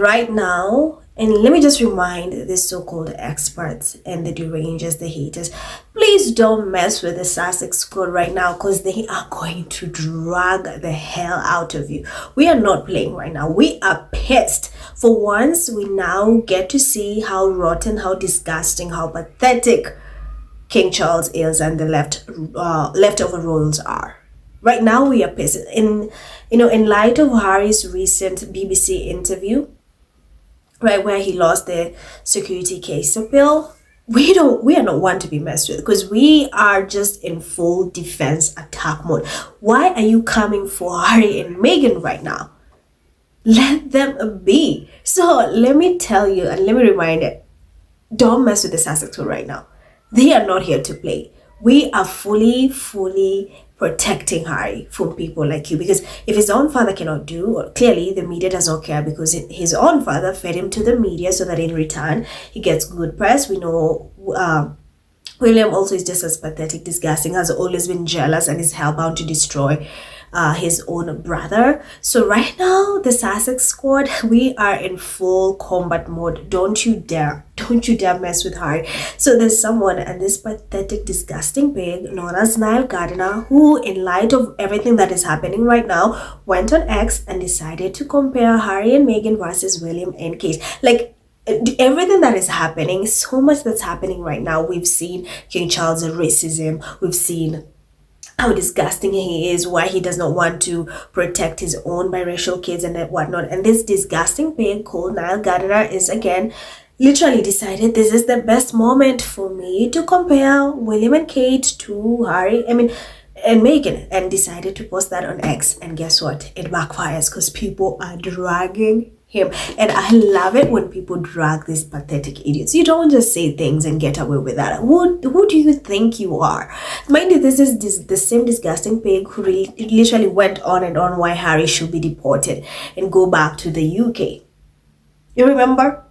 right now, and let me just remind the so-called experts and the derangers, the haters, please don't mess with the Sussex squad right now, because they are going to drag the hell out of you. We are not playing right now. We are pissed. For once, we now get to see how rotten, how disgusting, how pathetic King Charles is and the leftover royals are. Right now, we are pissed. In light of Harry's recent BBC interview, right, where he lost the security case appeal, we are not one to be messed with, because we are just in full defense attack mode. Why are you coming for Harry and Meghan right now? Let them be. So let me tell you and let me remind it, don't mess with the Sussex right now. They are not here to play. We are fully protecting Harry from people like you, because if his own father cannot do, or clearly the media does not care, because his own father fed him to the media so that in return he gets good press. We know William also is just as pathetic, disgusting, has always been jealous and is hellbound to destroy his own brother. So right now, the Sussex squad, we are in full combat mode. Don't you dare mess with Harry. So there's someone, and this pathetic, disgusting pig known as Nile Gardiner, who, in light of everything that is happening right now, went on X and decided to compare Harry and Meghan versus William and Kate. Like, everything that is happening, so much that's happening right now. We've seen King Charles' racism. We've seen how disgusting he is, why he does not want to protect his own biracial kids and whatnot. And this disgusting pig called Nile Gardiner is again literally decided this is the best moment for me to compare William and Kate to and Meghan, and decided to post that on X. And guess what? It backfires, because people are dragging him. And I love it when people drag these pathetic idiots. You don't just say things and get away with that. Who do you think you are? Mind you, this is the same disgusting pig who literally went on and on why Harry should be deported and go back to the UK. You remember?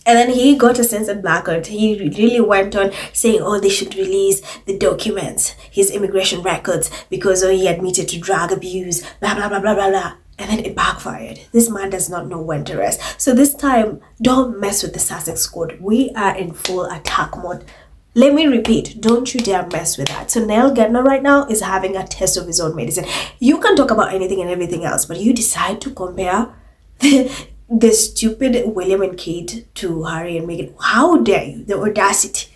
And then he got a censored placard. He really went on saying, oh, they should release the documents, his immigration records, because he admitted to drug abuse, blah, blah, blah, blah, blah, blah. And then it backfired. This man does not know when to rest. So this time, don't mess with the Sussex squad. We are in full attack mode. Let me repeat, don't you dare mess with that. So Nile Gardner right now is having a test of his own medicine. You can talk about anything and everything else, but you decide to compare the stupid William and Kate to Harry and Meghan. How dare you? The audacity.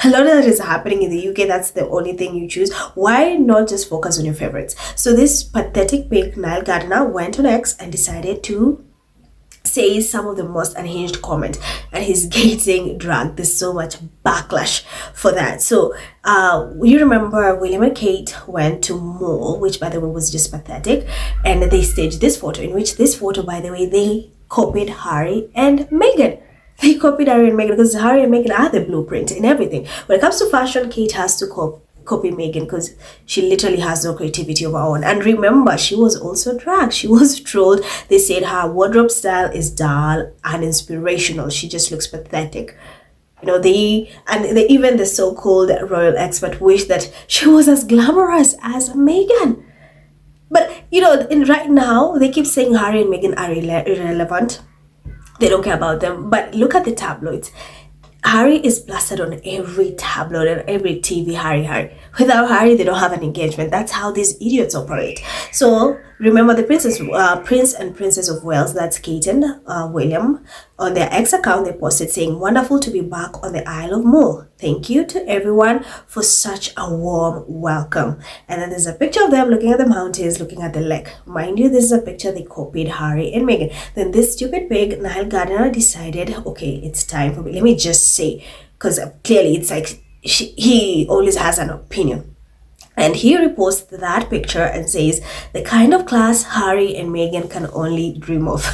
A lot of that is happening in the UK. That's the only thing you choose. Why not just focus on your favorites? So this pathetic pig, Nile Gardiner, went on X and decided to say some of the most unhinged comments, and he's getting dragged. There's so much backlash for that. So you remember William and Kate went to mall, which by the way was just pathetic, and they staged this photo, in which this photo, by the way, they copied Harry and Meghan. They copied Harry and Meghan, because Harry and Meghan are the blueprint in everything. When it comes to fashion, Kate has to copy Meghan, because she literally has no creativity of her own. And remember, she was also dragged. She was trolled. They said her wardrobe style is dull and inspirational. She just looks pathetic. Even the so-called royal expert wish that she was as glamorous as Meghan. But right now they keep saying Harry and Meghan are irrelevant. They don't care about them. But look at the tabloids. Harry is plastered on every tabloid and every TV. Harry. Without Harry, they don't have an engagement. That's how these idiots operate. So remember the Prince and Princess of Wales, that's Kate and William, on their X account, they posted saying, wonderful to be back on the Isle of Mull. Thank you to everyone for such a warm welcome. And then there's a picture of them looking at the mountains, looking at the lake. Mind you, this is a picture they copied Harry and Meghan. Then this stupid pig, Nile Gardiner, decided, okay, it's time for me. Let me just say, because clearly it's like he always has an opinion. And he reposts that picture and says, the kind of class Harry and Meghan can only dream of.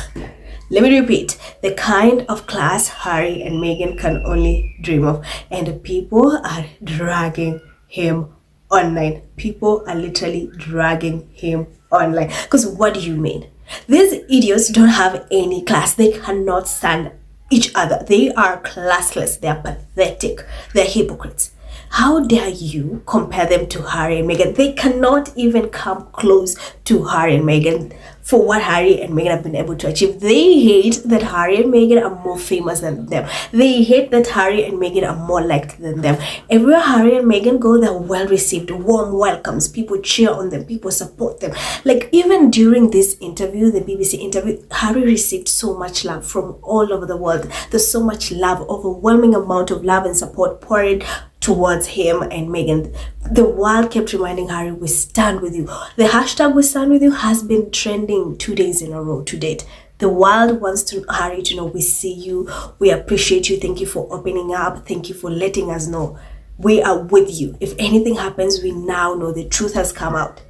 Let me repeat, the kind of class Harry and Meghan can only dream of. And people are dragging him online. People are literally dragging him online. Because what do you mean? These idiots don't have any class. They cannot stand each other. They are classless. They are pathetic. They're hypocrites. How dare you compare them to Harry and Meghan? They cannot even come close to Harry and Meghan for what Harry and Meghan have been able to achieve. They hate that Harry and Meghan are more famous than them. They hate that Harry and Meghan are more liked than them. Everywhere Harry and Meghan go, they're well received, warm welcomes. People cheer on them, people support them. Like even during this interview, the BBC interview, Harry received so much love from all over the world. There's so much love, overwhelming amount of love and support poured towards him and Meghan. The world kept reminding Harry, we stand with you. The hashtag we stand with you has been trending 2 days in a row to date. The world wants Harry to know we see you, we appreciate you, thank you for opening up, thank you for letting us know. We are with you. If anything happens, we now know the truth has come out.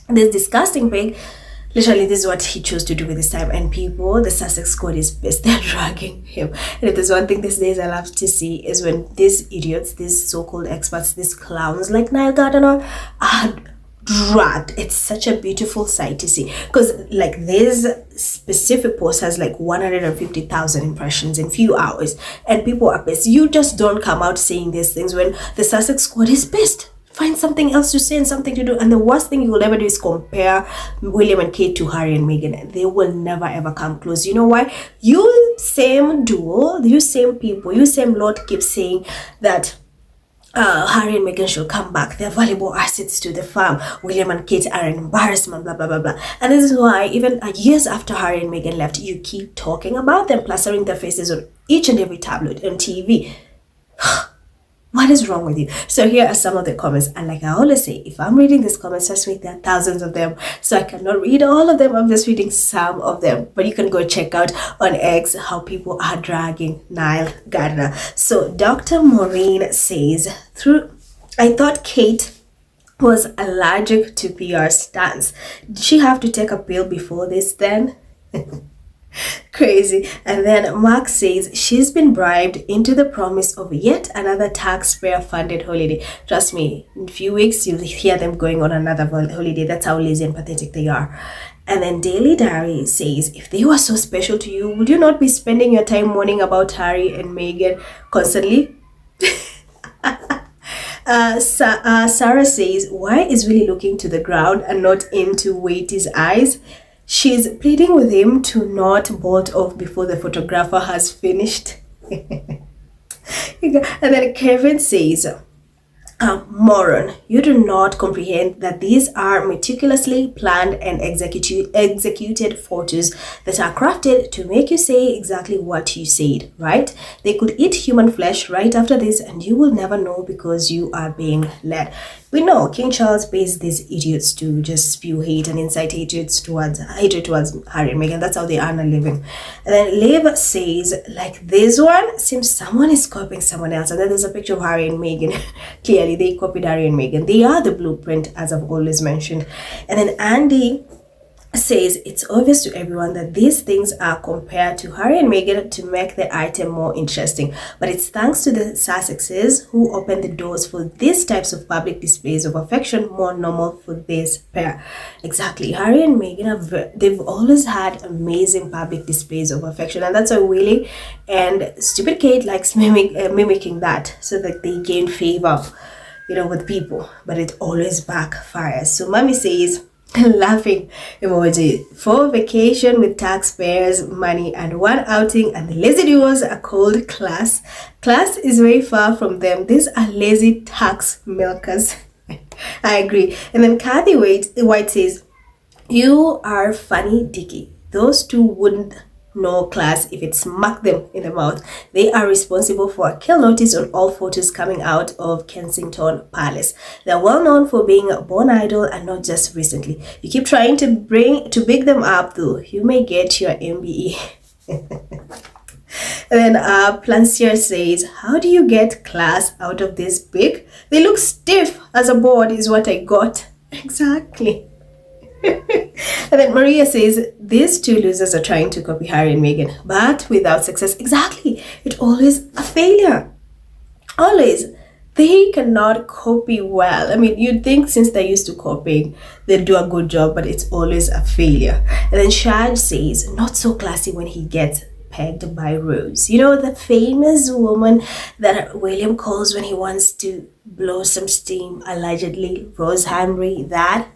This disgusting pig, literally, this is what he chose to do with his time. And people, the Sussex squad is pissed. They're dragging him. And if there's one thing these days I love to see is when these idiots, these so-called experts, these clowns like Nile Gardiner are dragged. It's such a beautiful sight to see. Because like this specific post has like 150,000 impressions in few hours. And people are pissed. You just don't come out saying these things when the Sussex squad is pissed. Find something else to say and something to do. And the worst thing you will ever do is compare William and Kate to Harry and Meghan. They will never ever come close. You know why? You same duo, you same people, you same lot keep saying that Harry and Meghan should come back. They're valuable assets to the farm. William and Kate are an embarrassment, blah, blah, blah, blah. And this is why even years after Harry and Meghan left, you keep talking about them, plastering their faces on each and every tabloid on TV. What is wrong with you? So here are some of the comments. And like I always say, if I'm reading these comments, trust me, there are thousands of them. So I cannot read all of them. I'm just reading some of them. But you can go check out on X how people are dragging Nile Gardner. So Dr. Maureen says, I thought Kate was allergic to PR stunts. Did she have to take a pill before this then? Crazy. And then Mark says she's been bribed into the promise of yet another taxpayer funded holiday. Trust me, in a few weeks you'll hear them going on another holiday. That's how lazy and pathetic they are. And then Daily Diary says, if they were so special to you, would you not be spending your time mourning about Harry and Meghan constantly? Sarah says, why is Willie looking to the ground and not into Waitie's eyes? She's pleading with him to not bolt off before the photographer has finished. And then Kevin says, moron, you do not comprehend that these are meticulously planned and executed photos that are crafted to make you say exactly what you said, right? They could eat human flesh right after this and you will never know because you are being led. We know King Charles pays these idiots to just spew hate and incite hatred towards Harry and Meghan. That's how they earn a living. And then Liv says, like this one, seems someone is copying someone else. And then there's a picture of Harry and Meghan. Clearly, they copied Harry and Meghan. They are the blueprint, as I've always mentioned. And then Andy says it's obvious to everyone that these things are compared to Harry and Meghan to make the item more interesting, but it's thanks to the Sussexes who opened the doors for these types of public displays of affection more normal for this pair. Exactly, Harry and Meghan they've always had amazing public displays of affection, and that's why Willie and stupid Kate likes mimicking that so that they gain favor, with people, but it always backfires. So Mommy says, laughing emoji, for vacation with taxpayers' money and one outing, and the lazy duos are called class. Class is very far from them. These are lazy tax milkers. I agree. And then Kathy White says, you are funny, Dicky. Those two wouldn't know class if it smacked them in the mouth. They are responsible for a kill notice on all photos coming out of Kensington Palace. They're well known for being a born idol, and not just recently. You keep trying to big them up though. You may get your MBE. And then Plancier says, how do you get class out of this big? They look stiff as a board is what I got. Exactly. And then Maria says, these two losers are trying to copy Harry and Meghan, but without success. Exactly. It's always a failure. Always. They cannot copy well. I mean, you'd think since they're used to copying, they'll do a good job, but it's always a failure. And then Shad says, not so classy when he gets pegged by Rose. You know, the famous woman that William calls when he wants to blow some steam, allegedly, Rose Henry, that?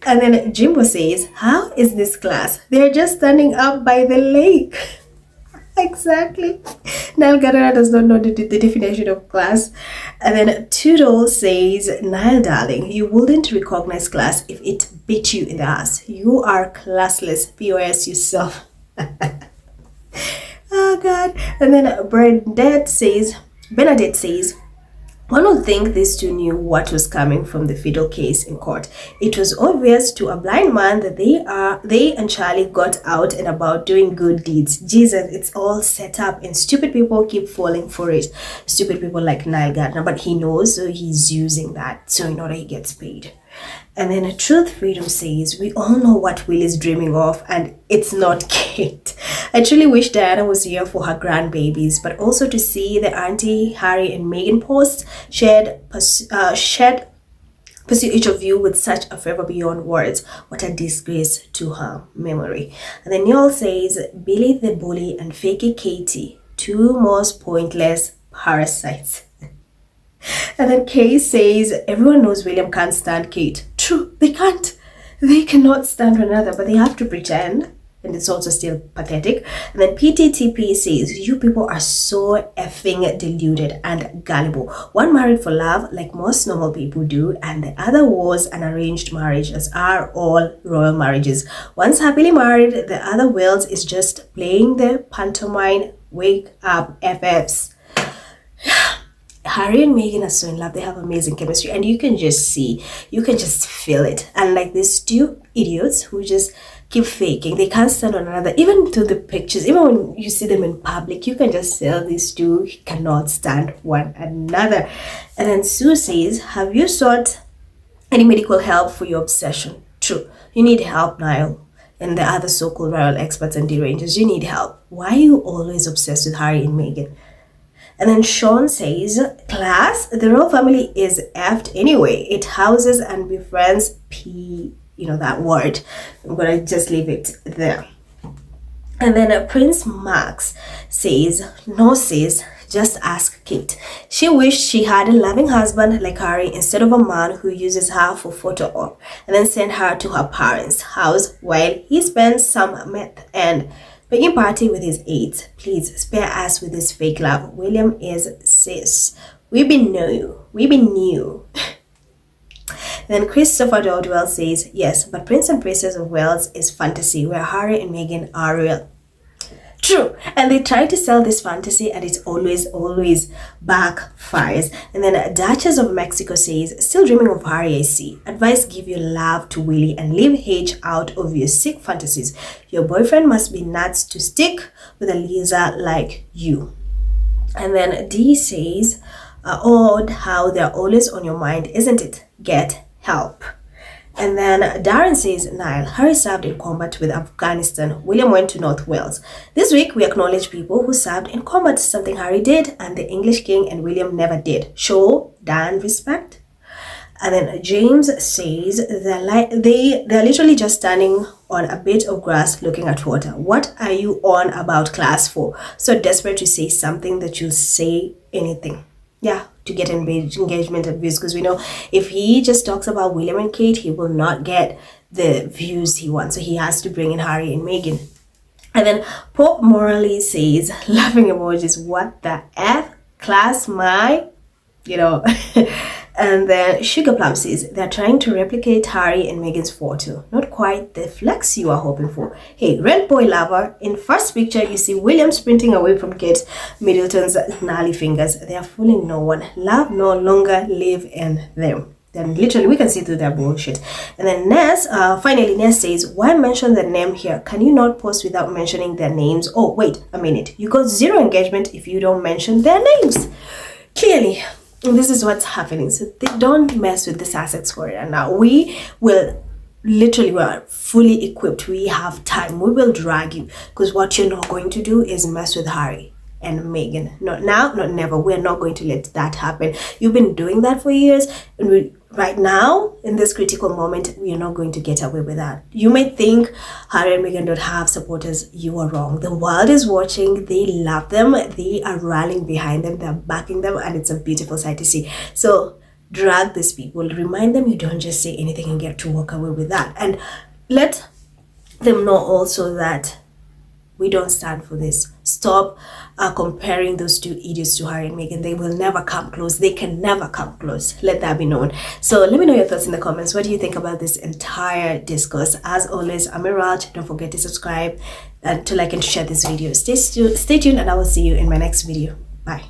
And then Jimbo says, how is this class? They're just standing up by the lake. Exactly. Nile Gardiner does not know the definition of class. And then Toodle says, Nile darling, you wouldn't recognize class if it beat you in the ass. You are classless. POS yourself. Oh God. And then Bernadette says, one would think these two knew what was coming from the fiddle case in court. It was obvious to a blind man that they and Charlie got out and about doing good deeds. Jesus, it's all set up and stupid people keep falling for it. Stupid people like Nile Gardner, but he knows, so he's using that so in order he gets paid. And then Truth Freedom says, we all know what Will is dreaming of, and it's not Kate. I truly wish Diana was here for her grandbabies, but also to see the Auntie, Harry, and Meghan posts pursue each of you with such a favor beyond words. What a disgrace to her memory. And then Neil says, Billy the Bully and Fakey Katie, two most pointless parasites. And then Kay says, everyone knows William can't stand Kate. True, they can't. They cannot stand one another, but they have to pretend. And it's also still pathetic. And then PTTP says, you people are so effing deluded and gullible. One married for love, like most normal people do, and the other was an arranged marriage, as are all royal marriages. One's happily married, the other wills is just playing the pantomime. Wake up, FFs. Harry and Meghan are so in love. They have amazing chemistry, and you can just feel it. And like these two idiots who just keep faking, they can't stand one another. Even to the pictures, even when you see them in public, you can just tell these two cannot stand one another. And then Sue says, have you sought any medical help for your obsession? True, you need help, Nile. And the other so-called royal experts and derangers, you need help. Why are you always obsessed with Harry and Meghan? And then Sean says, class, the royal family is effed anyway. It houses and befriends that word. I'm going to just leave it there. And then Prince Max says, no sis, just ask Kate. She wished she had a loving husband like Harry instead of a man who uses her for photo op and then send her to her parents' house while he spends some meth and begging party with his aides. Please spare us with this fake love. William is sis. We be new. Then Christopher Dodwell says, yes, but Prince and Princess of Wales is fantasy where Harry and Meghan are real. True. And they try to sell this fantasy and it always backfires. And then Duchess of Mexico says, still dreaming of Harry, I see. Advice, give your love to Willie and leave H out of your sick fantasies. Your boyfriend must be nuts to stick with a Lisa like you. And then D says, odd how they're always on your mind, isn't it? Get help. And then Darren says, Nile, Harry served in combat with Afghanistan. William went to North Wales. This week, we acknowledge people who served in combat, something Harry did and the English king and William never did. Show Dan respect. And then James says, they're literally just standing on a bit of grass looking at water. What are you on about class for? So desperate to say something that you'll say anything. Yeah, to get engagement and views, because we know if he just talks about William and Kate, he will not get the views he wants. So he has to bring in Harry and Meghan. And then Pope Morally says, laughing emojis, what the F? Class my, And then Sugar Plum says, they're trying to replicate Harry and Meghan's photo. Not quite the flex you are hoping for. Hey, Red Boy Lover, in first picture, you see William sprinting away from Kate Middleton's gnarly fingers. They are fooling no one. Love no longer live in them. Then literally, we can see through their bullshit. And then finally Ness says, why mention their name here? Can you not post without mentioning their names? Oh, wait a minute. You got zero engagement if you don't mention their names. Clearly. This is what's happening. So they don't mess with the Sussex warrior. Now we are fully equipped. We have time. We will drag you because what you're not going to do is mess with Harry. and Meghan. Not now, not never. We're not going to let that happen. You've been doing that for years, and right now, in this critical moment, we are not going to get away with that. You may think Harry and Meghan don't have supporters. You are wrong. The world is watching. They love them. They are rallying behind them. They're backing them, and it's a beautiful sight to see. So drag these people. Remind them you don't just say anything and get to walk away with that. And let them know also that we don't stand for this. Stop comparing those two idiots to Harry and Meghan. They will never come close. They can never come close. Let that be known. So let me know your thoughts in the comments. What do you think about this entire discourse? As always, I'm Miraj. Don't forget to subscribe and to like and share this video. Stay tuned, and I will see you in my next video. Bye.